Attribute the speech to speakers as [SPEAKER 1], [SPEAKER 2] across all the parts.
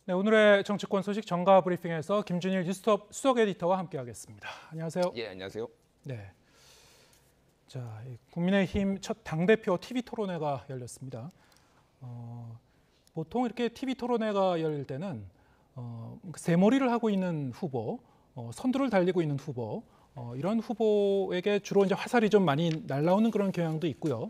[SPEAKER 1] 네, 오늘의 정치권 소식 정가 브리핑에서 김준일 뉴스톱 수석 에디터와 함께하겠습니다. 안녕하세요.
[SPEAKER 2] 예, 안녕하세요.
[SPEAKER 1] 네, 자, 국민의힘 첫 당대표 TV 토론회가 열렸습니다. 보통 이렇게 TV 토론회가 열릴 때는 새머리를 하고 있는 후보, 선두를 달리고 있는 후보, 이런 후보에게 주로 이제 화살이 좀 많이 날라오는 그런 경향도 있고요.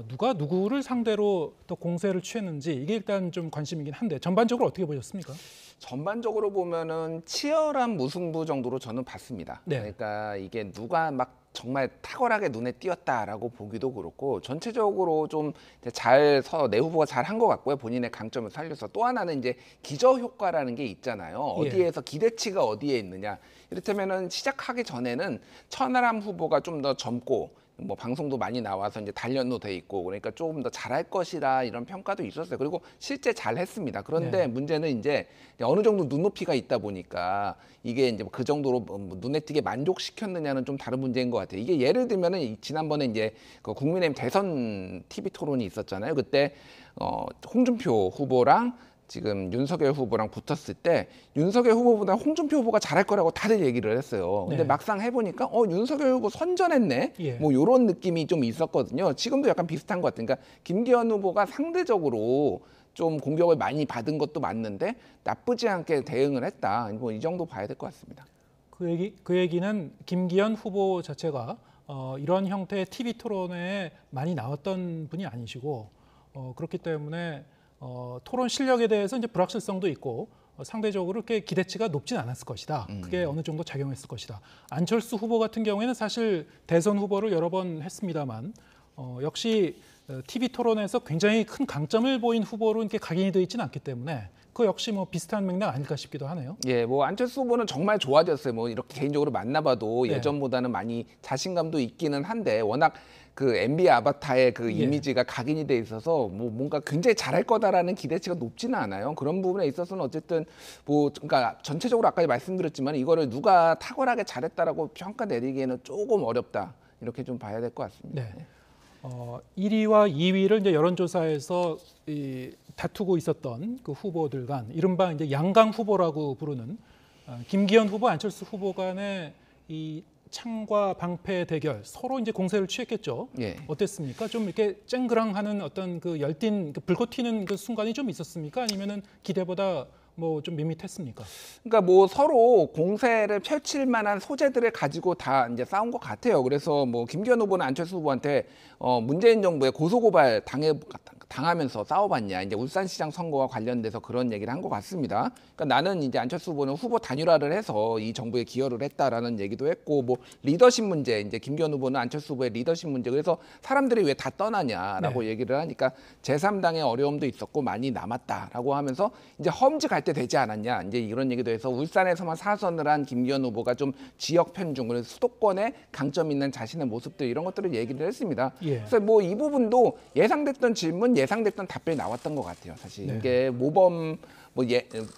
[SPEAKER 1] 누가 누구를 상대로 또 공세를 취했는지 이게 일단 좀 관심이긴 한데 전반적으로 어떻게 보셨습니까?
[SPEAKER 2] 전반적으로 보면은 치열한 무승부 정도로 저는 봤습니다.
[SPEAKER 1] 네.
[SPEAKER 2] 그러니까 이게 누가 막 정말 탁월하게 눈에 띄었다라고 보기도 그렇고 전체적으로 좀 잘 내 후보가 잘 한 것 같고요. 본인의 강점을 살려서 또 하나는 이제 기저 효과라는 게 있잖아요. 어디에서 기대치가 어디에 있느냐. 이를테면은 시작하기 전에는 천하람 후보가 좀 더 젊고 뭐 방송도 많이 나와서 이제 단련도 돼 있고 그러니까 조금 더 잘할 것이라 이런 평가도 있었어요. 그리고 실제 잘했습니다. 그런데
[SPEAKER 1] 네.
[SPEAKER 2] 문제는 이제 어느 정도 눈높이가 있다 보니까 이게 이제 그 정도로 뭐 눈에 띄게 만족시켰느냐는 좀 다른 문제인 것 같아요. 이게 예를 들면은 지난번에 이제 그 국민의힘 대선 TV 토론이 있었잖아요. 그때 홍준표 후보랑 지금 윤석열 후보랑 붙었을 때 윤석열 후보보다 홍준표 후보가 잘할 거라고 다들 얘기를 했어요. 근데
[SPEAKER 1] 네.
[SPEAKER 2] 막상 해보니까 윤석열 후보 선전했네.
[SPEAKER 1] 예.
[SPEAKER 2] 뭐 이런 느낌이 좀 있었거든요. 지금도 약간 비슷한 것 같아요. 그러니까 김기현 후보가 상대적으로 좀 공격을 많이 받은 것도 맞는데 나쁘지 않게 대응을 했다. 뭐 이 정도 봐야 될 것 같습니다.
[SPEAKER 1] 그 얘기는 김기현 후보 자체가 이런 형태의 TV 토론회에 많이 나왔던 분이 아니시고 그렇기 때문에 토론 실력에 대해서 이제 불확실성도 있고 상대적으로 이렇게 기대치가 높진 않았을 것이다. 그게 어느 정도 작용했을 것이다. 안철수 후보 같은 경우에는 사실 대선 후보를 여러 번 했습니다만 역시 TV 토론에서 굉장히 큰 강점을 보인 후보로 이렇게 각인이 되어 있지는 않기 때문에 그 역시 뭐 비슷한 맥락 아닐까 싶기도 하네요.
[SPEAKER 2] 예, 뭐 안철수 후보는 정말 좋아졌어요. 뭐 이렇게 개인적으로 만나봐도
[SPEAKER 1] 네.
[SPEAKER 2] 예전보다는 많이 자신감도 있기는 한데 워낙 그 MB 아바타의 그 이미지가 각인이 돼 있어서 뭐 뭔가 굉장히 잘할 거다라는 기대치가 높지는 않아요. 그런 부분에 있어서는 어쨌든 뭐 그러니까 전체적으로 아까 말씀드렸지만 이거를 누가 탁월하게 잘했다라고 평가 내리기에는 조금 어렵다. 이렇게 좀 봐야 될 것 같습니다.
[SPEAKER 1] 네. 1위와 2위를 이제 여론조사에서 다투고 있었던 그 후보들 간 이른바 이제 양강 후보라고 부르는 김기현 후보, 안철수 후보 간의 이 창과 방패 대결 서로 이제 공세를 취했겠죠.
[SPEAKER 2] 예.
[SPEAKER 1] 어땠습니까? 좀 이렇게 쨍그랑하는 어떤 그 열띤 그 불꽃 튀는 그 순간이 좀 있었습니까? 아니면은 기대보다 뭐 좀 밋밋했습니까?
[SPEAKER 2] 그러니까 뭐 서로 공세를 펼칠 만한 소재들을 가지고 다 이제 싸운 것 같아요. 그래서 뭐 김기현 후보는 안철수 후보한테 문재인 정부의 고소고발 당하면서 싸워봤냐. 이제 울산시장 선거와 관련돼서 그런 얘기를 한 것 같습니다. 그러니까 나는 이제 안철수 후보는 후보 단일화를 해서 이 정부에 기여를 했다라는 얘기도 했고 뭐 리더십 문제 이제 김기현 후보는 안철수 후보의 리더십 문제 그래서 사람들이 왜 다 떠나냐라고 얘기를 하니까 제3당의 어려움도 있었고 많이 남았다라고 하면서 이제 험지 갈 때 되지 않았냐 이제 이런 얘기도 해서 울산에서만 4선을 한 김기현 후보가 좀 지역 편중 그래서 수도권에 강점 있는 자신의 모습들 이런 것들을 얘기를 했습니다.
[SPEAKER 1] 예.
[SPEAKER 2] 그래서 뭐 이 부분도 예상됐던 질문 예상됐던 답변이 나왔던 것 같아요. 사실 이게 모범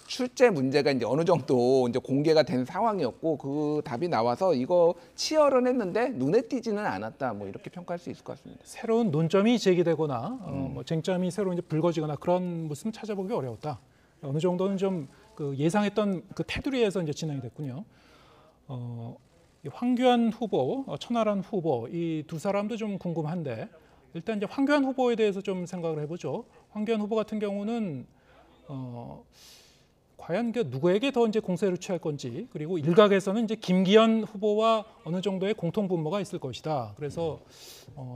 [SPEAKER 2] 출제 문제가 이제 어느 정도 이제 공개가 된 상황이었고 그 답이 나와서 이거 치열은 했는데 눈에 띄지는 않았다. 뭐 이렇게 평가할 수 있을 것 같습니다.
[SPEAKER 1] 새로운 논점이 제기되거나 뭐 쟁점이 새로 이제 불거지거나 그런 모습은 찾아보기 어려웠다. 어느 정도는 좀 그 예상했던 그 테두리에서 이제 진행이 됐군요. 황교안 후보, 천하람 후보 이 두 사람도 좀 궁금한데 일단 이제 황교안 후보에 대해서 좀 생각을 해보죠. 황교안 후보 같은 경우는 과연 그 누구에게 더 이제 공세를 취할 건지 그리고 일각에서는 이제 김기현 후보와 어느 정도의 공통 분모가 있을 것이다. 그래서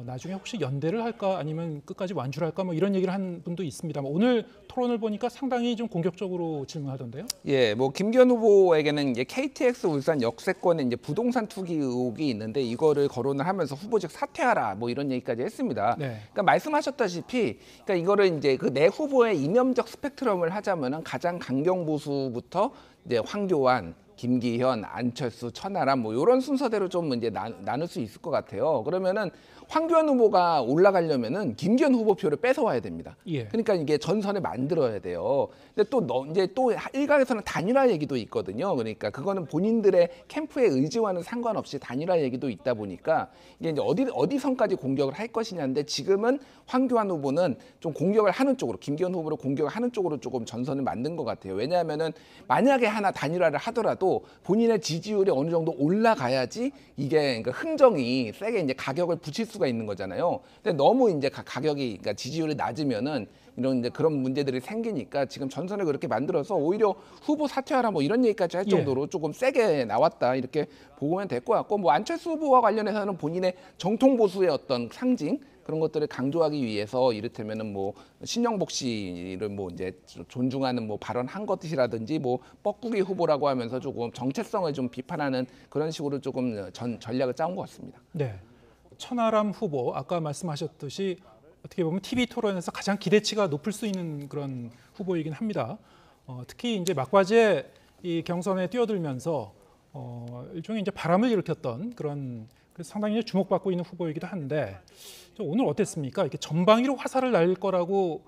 [SPEAKER 1] 나중에 혹시 연대를 할까 아니면 끝까지 완주를 할까 뭐 이런 얘기를 한 분도 있습니다만 오늘 토론을 보니까 상당히 좀 공격적으로 질문하던데요.
[SPEAKER 2] 예, 뭐 김기현 후보에게는 이제 KTX 울산 역세권에 이제 부동산 투기 의혹이 있는데 이거를 거론을 하면서 후보직 사퇴하라 뭐 이런 얘기까지 했습니다.
[SPEAKER 1] 네.
[SPEAKER 2] 그러니까 말씀하셨다시피 그러니까 이거를 이제 그 내 후보의 이념적 스펙트럼을 하자면은 가장 강경 보수부터 이제 황교안 김기현, 안철수, 천하람 뭐 이런 순서대로 좀 이제 나눌 수 있을 것 같아요. 그러면은 황교안 후보가 올라가려면은 김기현 후보 표를 뺏어와야 됩니다.
[SPEAKER 1] 예.
[SPEAKER 2] 그러니까 이게 전선을 만들어야 돼요. 근데 이제 또 일각에서는 단일화 얘기도 있거든요. 그러니까 그거는 본인들의 캠프의 의지와는 상관없이 단일화 얘기도 있다 보니까 이게 이제 어디 선까지 공격을 할 것이냐인데 지금은 황교안 후보는 좀 공격을 하는 쪽으로 김기현 후보를 공격을 하는 쪽으로 조금 전선을 만든 것 같아요. 왜냐하면은 만약에 하나 단일화를 하더라도 본인의 지지율이 어느 정도 올라가야지 이게 그러니까 흥정이 세게 이제 가격을 붙일 수가 있는 거잖아요. 근데 너무 이제 가격이 그러니까 지지율이 낮으면은 이런 이제 그런 문제들이 생기니까 지금 전선을 그렇게 만들어서 오히려 후보 사퇴하라 뭐 이런 얘기까지 할 정도로 조금 세게 나왔다 이렇게 보면 될 것 같고 뭐 안철수 후보와 관련해서는 본인의 정통 보수의 어떤 상징 그런 것들을 강조하기 위해서 이를테면은 뭐 신영복 씨를 뭐 이제 존중하는 뭐 발언한 것이라든지 뭐 뻐꾸기 후보라고 하면서 조금 정체성을 좀 비판하는 그런 식으로 조금 전략을 짜온 것 같습니다.
[SPEAKER 1] 네. 천하람 후보 아까 말씀하셨듯이 어떻게 보면 TV 토론에서 가장 기대치가 높을 수 있는 그런 후보이긴 합니다. 특히 이제 막바지에 이 경선에 뛰어들면서 일종의 이제 바람을 일으켰던 그런 그래서 상당히 이제 주목받고 있는 후보이기도 한데 오늘 어땠습니까? 이렇게 전방위로 화살을 날 거라고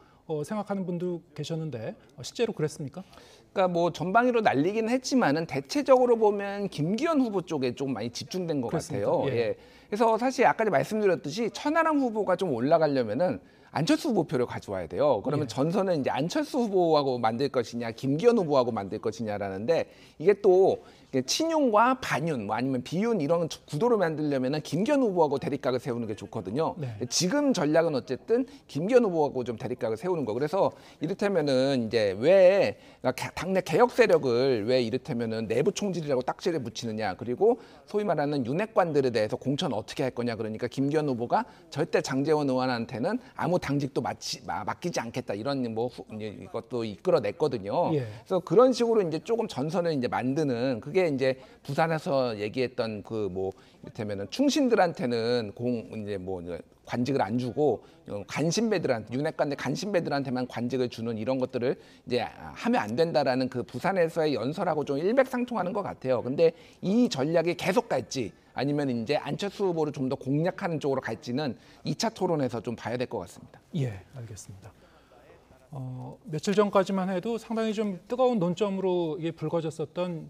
[SPEAKER 1] 생각하는 분도 계셨는데 실제로 그랬습니까?
[SPEAKER 2] 그러니까 뭐 전방위로 날리긴 했지만은 대체적으로 보면 김기현 후보 쪽에 좀 많이 집중된 것
[SPEAKER 1] 그렇습니까?
[SPEAKER 2] 같아요.
[SPEAKER 1] 예.
[SPEAKER 2] 예. 그래서 사실 아까 말씀드렸듯이 천하람 후보가 좀 올라가려면은 안철수 후보표를 가져와야 돼요. 그러면
[SPEAKER 1] 예.
[SPEAKER 2] 전선은 이제 안철수 후보하고 만들 것이냐, 김기현 후보하고 만들 것이냐라는데 이게 또 친윤과 반윤, 뭐 아니면 비윤 이런 구도를 만들려면은 김기현 후보하고 대립각을 세우는 게 좋거든요.
[SPEAKER 1] 네.
[SPEAKER 2] 지금 전략은 어쨌든 김기현 후보하고 좀 대립각을 세우는 거. 그래서 이를테면은 이제 왜 당내 개혁 세력을 왜 이를테면은 내부 총질이라고 딱지를 붙이느냐. 그리고 소위 말하는 윤핵관들에 대해서 공천 어떻게 할 거냐. 그러니까 김기현 후보가 절대 장제원 의원한테는 아무 당직도 맡기지 않겠다. 이런 뭐 이것도 이끌어냈거든요.
[SPEAKER 1] 예.
[SPEAKER 2] 그래서 그런 식으로 이제 조금 전선을 이제 만드는 그게 이제 부산에서 얘기했던 그 뭐 이를테면은 충신들한테는 이제 뭐 관직을 안 주고 간신배들한테 윤핵관들 간신배들한테만 관직을 주는 이런 것들을 이제 하면 안 된다라는 그 부산에서의 연설하고 좀 일맥상통하는 것 같아요. 근데 이 전략이 계속 갈지 아니면 이제 안철수 후보를 좀 더 공략하는 쪽으로 갈지는 2차 토론에서 좀 봐야 될 것 같습니다.
[SPEAKER 1] 예, 알겠습니다. 며칠 전까지만 해도 상당히 좀 뜨거운 논점으로 이게 불거졌었던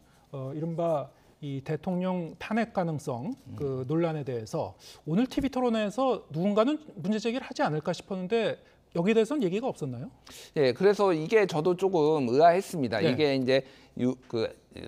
[SPEAKER 1] 이른바 이 대통령 탄핵 가능성 그 논란에 대해서 오늘 TV 토론에서 누군가는 문제 제기를 하지 않을까 싶었는데 여기에 대해서는 얘기가 없었나요?
[SPEAKER 2] 예, 그래서 이게 저도 조금 의아했습니다.
[SPEAKER 1] 네.
[SPEAKER 2] 이게 이제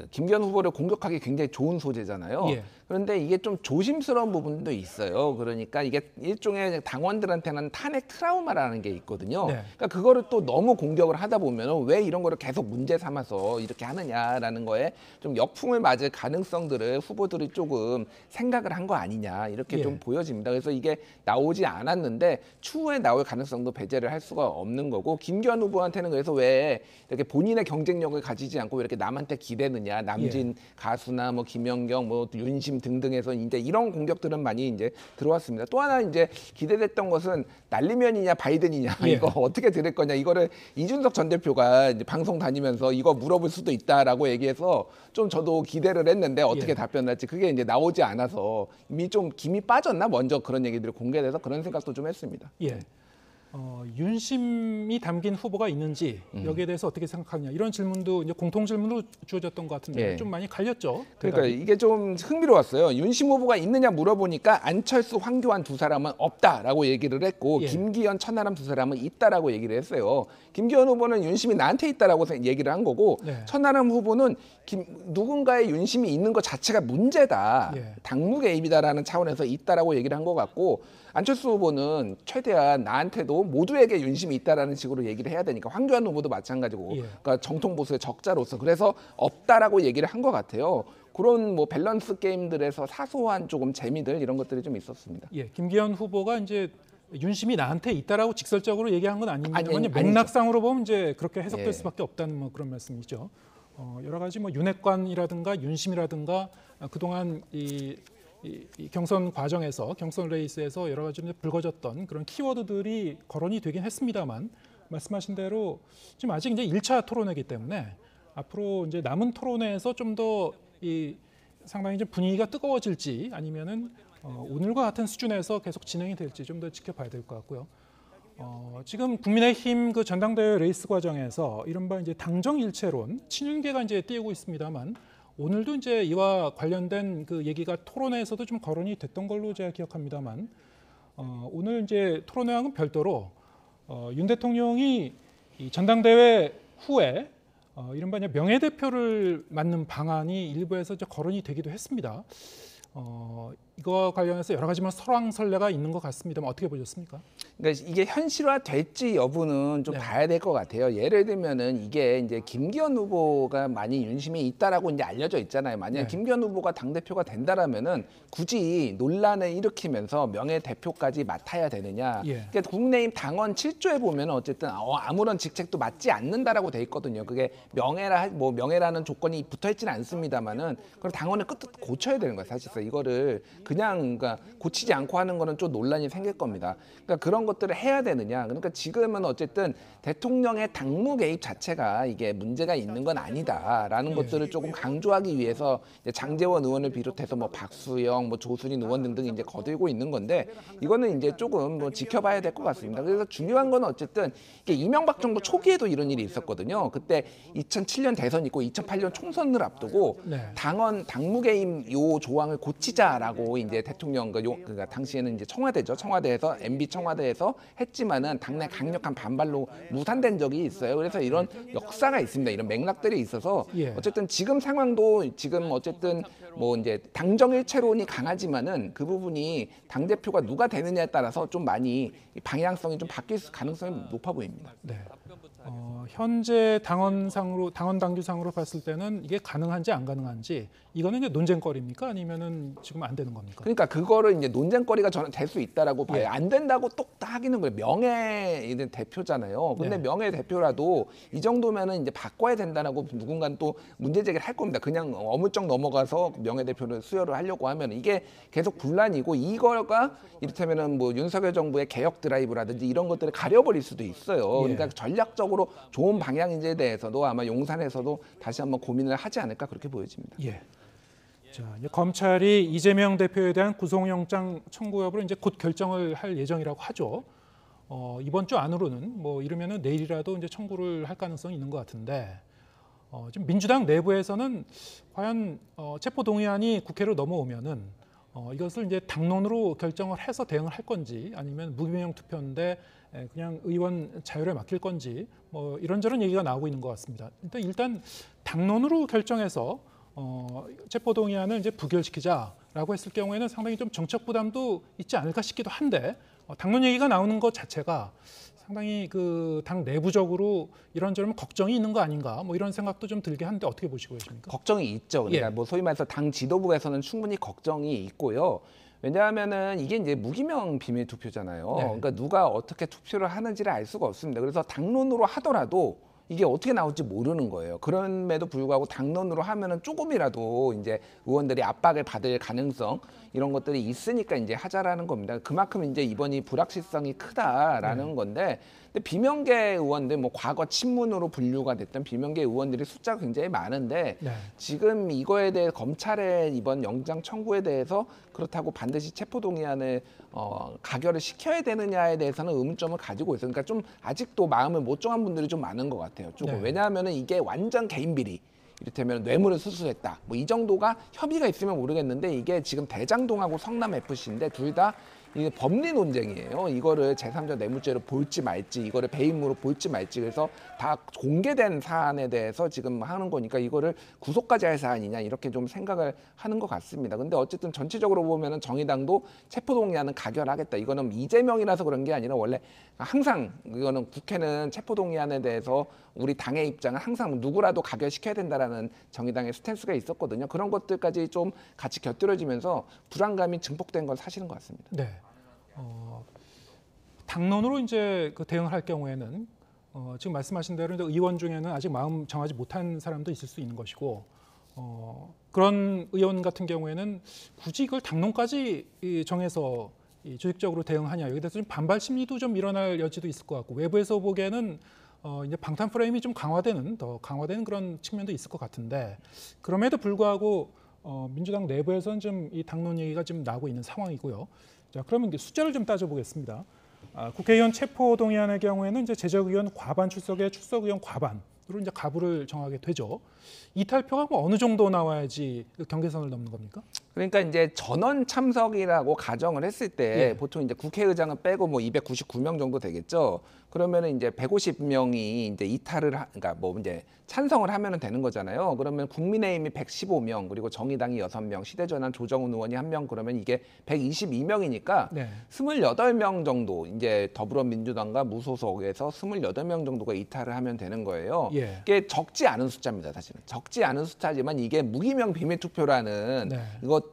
[SPEAKER 2] 김기현 후보를 공격하기 굉장히 좋은 소재잖아요.
[SPEAKER 1] 예.
[SPEAKER 2] 그런데 이게 좀 조심스러운 부분도 있어요. 그러니까 이게 일종의 당원들한테는 탄핵 트라우마라는 게 있거든요.
[SPEAKER 1] 네.
[SPEAKER 2] 그러니까 그거를 또 너무 공격을 하다 보면 왜 이런 거를 계속 문제 삼아서 이렇게 하느냐라는 거에 좀 역풍을 맞을 가능성들을 후보들이 조금 생각을 한 거 아니냐 이렇게
[SPEAKER 1] 예.
[SPEAKER 2] 좀 보여집니다. 그래서 이게 나오지 않았는데 추후에 나올 가능성도 배제를 할 수가 없는 거고 김기현 후보한테는 그래서 왜 이렇게 본인의 경쟁력을 가지지 않고 왜 이렇게 남한테 기대느냐 남진 가수나 뭐 김연경 뭐 윤심 등등해서 이제 이런 공격들은 많이 이제 들어왔습니다. 또 하나 이제 기대됐던 것은 날리면이냐 바이든이냐
[SPEAKER 1] 예.
[SPEAKER 2] 이거 어떻게 들을 거냐 이거를 이준석 전 대표가 이제 방송 다니면서 이거 물어볼 수도 있다라고 얘기해서 좀 저도 기대를 했는데 어떻게 답변할지 그게 이제 나오지 않아서 이미 좀 김이 빠졌나 먼저 그런 얘기들이 공개돼서 그런 생각도 좀 했습니다.
[SPEAKER 1] 예. 윤심이 담긴 후보가 있는지 여기에 대해서 어떻게 생각하느냐 이런 질문도 이제 공통 질문으로 주어졌던 것 같은데
[SPEAKER 2] 예.
[SPEAKER 1] 좀 많이 갈렸죠.
[SPEAKER 2] 그러니까
[SPEAKER 1] 대답이.
[SPEAKER 2] 이게 좀 흥미로웠어요. 윤심 후보가 있느냐 물어보니까 안철수, 황교안 두 사람은 없다라고 얘기를 했고
[SPEAKER 1] 예.
[SPEAKER 2] 김기현, 천하람 두 사람은 있다라고 얘기를 했어요. 김기현 후보는 윤심이 나한테 있다라고 얘기를 한 거고
[SPEAKER 1] 네.
[SPEAKER 2] 천하람 후보는 누군가의 윤심이 있는 것 자체가 문제다.
[SPEAKER 1] 예.
[SPEAKER 2] 당무 개입이다라는 차원에서 있다라고 얘기를 한 것 같고 안철수 후보는 최대한 나한테도 모두에게 윤심이 있다라는 식으로 얘기를 해야 되니까 황교안 후보도 마찬가지고
[SPEAKER 1] 예.
[SPEAKER 2] 그러니까 정통 보수의 적자로서 그래서 없다라고 얘기를 한 것 같아요. 그런 뭐 밸런스 게임들에서 사소한 조금 재미들 이런 것들이 좀 있었습니다.
[SPEAKER 1] 예, 김기현 후보가 이제 윤심이 나한테 있다라고 직설적으로 얘기한 건 아닙니다만
[SPEAKER 2] 아니죠.
[SPEAKER 1] 맥락상으로 보면 이제 그렇게 해석될
[SPEAKER 2] 예.
[SPEAKER 1] 수밖에 없다는 뭐 그런 말씀이죠. 여러 가지 뭐 윤핵관이라든가 윤심이라든가 그동안 이 경선 과정에서 경선 레이스에서 여러 가지 불거졌던 그런 키워드들이 거론이 되긴 했습니다만 말씀하신 대로 지금 아직 이제 1차 토론회이기 때문에 앞으로 이제 남은 토론회에서 좀 더 이 상당히 좀 분위기가 뜨거워질지 아니면은 오늘과 같은 수준에서 계속 진행이 될지 좀 더 지켜봐야 될 것 같고요. 지금 국민의힘 그 전당대회 레이스 과정에서 이른바 이제 당정일체론 친윤계가 이제 띄우고 있습니다만 오늘도 이제 이와 관련된 그 얘기가 토론회에서도 좀 거론이 됐던 걸로 제가 기억합니다만 오늘 이제 토론회와는 별도로 윤 대통령이 이 전당대회 후에 이른바 이제 명예대표를 맡는 방안이 일부에서 이제 거론이 되기도 했습니다. 이거와 관련해서 여러 가지 설왕설래가 있는 것 같습니다만 어떻게 보셨습니까?
[SPEAKER 2] 그러니까 이게 현실화될지 여부는 좀
[SPEAKER 1] 네.
[SPEAKER 2] 봐야 될 것 같아요. 예를 들면은 이게 이제 김기현 후보가 많이 윤심이 있다라고 이제 알려져 있잖아요. 만약
[SPEAKER 1] 네.
[SPEAKER 2] 김기현 후보가 당 대표가 된다라면은 굳이 논란을 일으키면서 명예 대표까지 맡아야 되느냐?
[SPEAKER 1] 예.
[SPEAKER 2] 그러니까 국민의힘 당원 7조에 보면은 어쨌든 아무런 직책도 맡지 않는다라고 돼 있거든요. 그게 명예라는 조건이 붙어 있지는 않습니다만은 그럼 당원을 끝 고쳐야 되는 거예요. 사실상 이거를 그냥 그러니까 고치지 않고 하는 거는 좀 논란이 생길 겁니다. 그러니까 그런 것들을 해야 되느냐. 그러니까 지금은 어쨌든 대통령의 당무 개입 자체가 이게 문제가 있는 건 아니다라는 것들을 조금 강조하기 위해서 이제 장제원 의원을 비롯해서 뭐 박수영, 뭐 조수린 의원 등등 이제 거들고 있는 건데 이거는 이제 조금 뭐 지켜봐야 될 것 같습니다. 그래서 중요한 건 어쨌든 이게 이명박 정부 초기에도 이런 일이 있었거든요. 그때 2007년 대선 있고 2008년 총선을 앞두고
[SPEAKER 1] 네.
[SPEAKER 2] 당무 개입 요 조항을 고치자라고 이제 대통령 그러니까 당시에는 이제 청와대에서 MB 청와대에서 했지만은 당내 강력한 반발로 무산된 적이 있어요. 그래서 이런 역사가 있습니다. 이런 맥락들이 있어서
[SPEAKER 1] 예.
[SPEAKER 2] 어쨌든 지금 상황도 지금 어쨌든 뭐 이제 당정일체론이 강하지만은 그 부분이 당 대표가 누가 되느냐에 따라서 좀 많이 방향성이 좀 바뀔 가능성이 높아 보입니다.
[SPEAKER 1] 네. 현재 당원 당규상으로 봤을 때는 이게 가능한지 안 가능한지 이거는 이제 논쟁거리입니까? 아니면은 지금 안 되는 겁니까?
[SPEAKER 2] 그러니까 그거를 이제 논쟁거리가 저는 될 수 있다라고 봐요.
[SPEAKER 1] 예.
[SPEAKER 2] 안 된다고 또 하기는 거예요. 명예 대표잖아요. 근데
[SPEAKER 1] 네.
[SPEAKER 2] 명예 대표라도 이 정도면은 이제 바꿔야 된다라고 누군가는 또 문제 제기를 할 겁니다. 그냥 어물쩍 넘어가서 명예 대표를 수여를 하려고 하면 이게 계속 분란이고 이거가 이를테면은 뭐 윤석열 정부의 개혁 드라이브라든지 이런 것들을 가려버릴 수도 있어요.
[SPEAKER 1] 예.
[SPEAKER 2] 그러니까 전략적으로 좋은 방향인지에 대해서도 아마 용산에서도 다시 한번 고민을 하지 않을까 그렇게 보여집니다.
[SPEAKER 1] 예. 자, 이제 검찰이 이재명 대표에 대한 구속영장 청구 여부를 이제 곧 결정을 할 예정이라고 하죠. 이번 주 안으로는 뭐 이러면은 내일이라도 이제 청구를 할 가능성이 있는 것 같은데 지금 민주당 내부에서는 과연 체포 동의안이 국회로 넘어오면은 이것을 이제 당론으로 결정을 해서 대응을 할 건지 아니면 무기명 투표인데 그냥 의원 자율에 맡길 건지 뭐 이런저런 얘기가 나오고 있는 것 같습니다. 일단 당론으로 결정해서 체포동의안을 이제 부결시키자라고 했을 경우에는 상당히 좀 정책 부담도 있지 않을까 싶기도 한데 당론 얘기가 나오는 것 자체가 상당히 그 당 내부적으로 이런저런 걱정이 있는 거 아닌가 뭐 이런 생각도 좀 들게 하는데 어떻게 보시고 계십니까?
[SPEAKER 2] 걱정이 있죠. 그러니까
[SPEAKER 1] 예.
[SPEAKER 2] 뭐 소위 말해서 당 지도부에서는 충분히 걱정이 있고요. 왜냐하면은 이게 이제 무기명 비밀 투표잖아요.
[SPEAKER 1] 네.
[SPEAKER 2] 그러니까 누가 어떻게 투표를 하는지를 알 수가 없습니다. 그래서 당론으로 하더라도 이게 어떻게 나올지 모르는 거예요. 그럼에도 불구하고 당론으로 하면은 조금이라도 이제 의원들이 압박을 받을 가능성 이런 것들이 있으니까 이제 하자라는 겁니다. 그만큼 이제 이번이 불확실성이 크다라는 건데, 근데 비명계 의원들 뭐 과거 친문으로 분류가 됐던 비명계 의원들이 숫자가 굉장히 많은데
[SPEAKER 1] 네.
[SPEAKER 2] 지금 이거에 대해 검찰의 이번 영장 청구에 대해서 그렇다고 반드시 체포동의안을 가결을 시켜야 되느냐에 대해서는 의문점을 가지고 있어요. 그러니까 좀 아직도 마음을 못 정한 분들이 좀 많은 것 같아요. 조금.
[SPEAKER 1] 네.
[SPEAKER 2] 왜냐하면은 이게 완전 개인 비리. 이를테면 뇌물을 수수했다. 뭐 이 정도가 협의가 있으면 모르겠는데 이게 지금 대장동하고 성남 FC인데 둘 다 이게 법리 논쟁이에요. 이거를 제3자 뇌물죄로 볼지 말지, 이거를 배임으로 볼지 말지, 그래서 다 공개된 사안에 대해서 지금 하는 거니까 이거를 구속까지 할 사안이냐 이렇게 좀 생각을 하는 것 같습니다. 근데 어쨌든 전체적으로 보면은 정의당도 체포동의안은 가결하겠다. 이거는 이재명이라서 그런 게 아니라 원래 항상 이거는 국회는 체포동의안에 대해서 우리 당의 입장은 항상 누구라도 가결시켜야 된다라는 정의당의 스탠스가 있었거든요. 그런 것들까지 좀 같이 곁들여지면서 불안감이 증폭된 건 사실인 것 같습니다.
[SPEAKER 1] 네. 당론으로 이제 그 대응을 할 경우에는 지금 말씀하신 대로 이제 의원 중에는 아직 마음 정하지 못한 사람도 있을 수 있는 것이고 그런 의원 같은 경우에는 굳이 이걸 당론까지 정해서 조직적으로 대응하냐 여기에 대해서 좀 반발 심리도 좀 일어날 여지도 있을 것 같고 외부에서 보기에는 이제 방탄 프레임이 좀 더 강화되는 그런 측면도 있을 것 같은데 그럼에도 불구하고 민주당 내부에서는 좀 이 당론 얘기가 좀 나오고 있는 상황이고요. 자, 그러면 이제 숫자를 좀 따져보겠습니다. 국회의원 체포 동의안의 경우에는 이제 제적의원 과반 출석에 출석의원 과반으로 이제 가부를 정하게 되죠. 이탈표가 뭐 어느 정도 나와야지 그 경계선을 넘는 겁니까?
[SPEAKER 2] 그러니까 이제 전원 참석이라고 가정을 했을 때
[SPEAKER 1] 예.
[SPEAKER 2] 보통 이제 국회의장은 빼고 뭐 299명 정도 되겠죠. 그러면은 이제 150명이 이제 그러니까 뭐 이제 찬성을 하면은 되는 거잖아요. 그러면 국민의힘이 115명, 그리고 정의당이 6명, 시대전환 조정훈 의원이 1명, 그러면 이게 122명이니까
[SPEAKER 1] 네.
[SPEAKER 2] 28명 정도 이제 더불어민주당과 무소속에서 28명 정도가 이탈을 하면 되는 거예요.
[SPEAKER 1] 예.
[SPEAKER 2] 이게 적지 않은 숫자입니다, 사실은. 적지 않은 숫자지만 이게 무기명 비밀 투표라는
[SPEAKER 1] 네.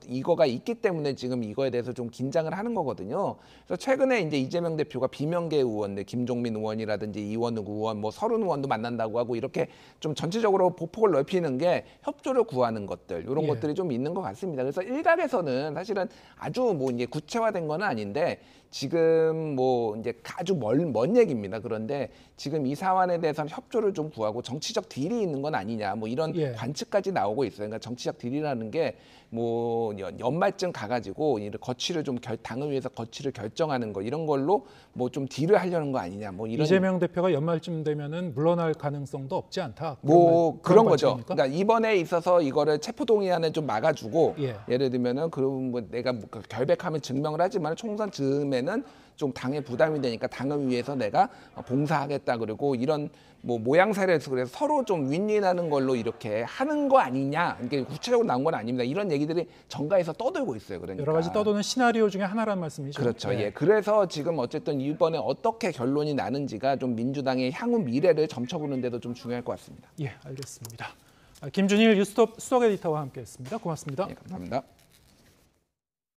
[SPEAKER 2] 이거가 있기 때문에 지금 이거에 대해서 좀 긴장을 하는 거거든요. 그래서 최근에 이제 이재명 대표가 비명계 의원들, 김종민 의원이라든지 이원욱 의원, 뭐 서른 의원도 만난다고 하고 이렇게 좀 전체적으로 보폭을 넓히는 게 협조를 구하는 것들, 이런
[SPEAKER 1] 예.
[SPEAKER 2] 것들이 좀 있는 것 같습니다. 그래서 일각에서는 사실은 아주 뭐 이제 구체화된 건 아닌데 지금 뭐 이제 아주 먼 얘기입니다. 그런데 지금 이 사안에 대해서는 협조를 좀 구하고 정치적 딜이 있는 건 아니냐, 뭐 이런
[SPEAKER 1] 예.
[SPEAKER 2] 관측까지 나오고 있어요. 그러니까 정치적 딜이라는 게 뭐 연말쯤 가가지고 거취를 좀 당을 위해서 거취를 결정하는 거 이런 걸로 뭐 좀 딜을 하려는 거 아니냐, 뭐 이런
[SPEAKER 1] 이재명 대표가 연말쯤 되면은 물러날 가능성도 없지 않다.
[SPEAKER 2] 뭐 그런 거죠.
[SPEAKER 1] 관측입니까?
[SPEAKER 2] 그러니까 이번에 있어서 이거를 체포동의안을 좀 막아주고
[SPEAKER 1] 예.
[SPEAKER 2] 예를 들면은 그럼 뭐 내가 뭐 결백하면 증명을 하지만 총선 즈음에는 좀 당에 부담이 되니까 당을 위해서 내가 봉사하겠다, 그리고 이런 뭐 모양새를 그래서 서로 좀 윈윈하는 걸로 이렇게 하는 거 아니냐. 이게 구체적으로 나온 건 아닙니다. 이런 얘기들이 정가에서 떠돌고 있어요. 그러니까
[SPEAKER 1] 여러 가지 떠도는 시나리오 중에 하나란 말씀이죠.
[SPEAKER 2] 그렇죠.
[SPEAKER 1] 예.
[SPEAKER 2] 예. 그래서 지금 어쨌든 이번에 어떻게 결론이 나는지가 좀 민주당의 향후 미래를 점쳐보는 데도 좀 중요할 것 같습니다.
[SPEAKER 1] 예, 알겠습니다. 김준일 뉴스톱 수석 에디터와 함께했습니다. 고맙습니다.
[SPEAKER 2] 예, 감사합니다.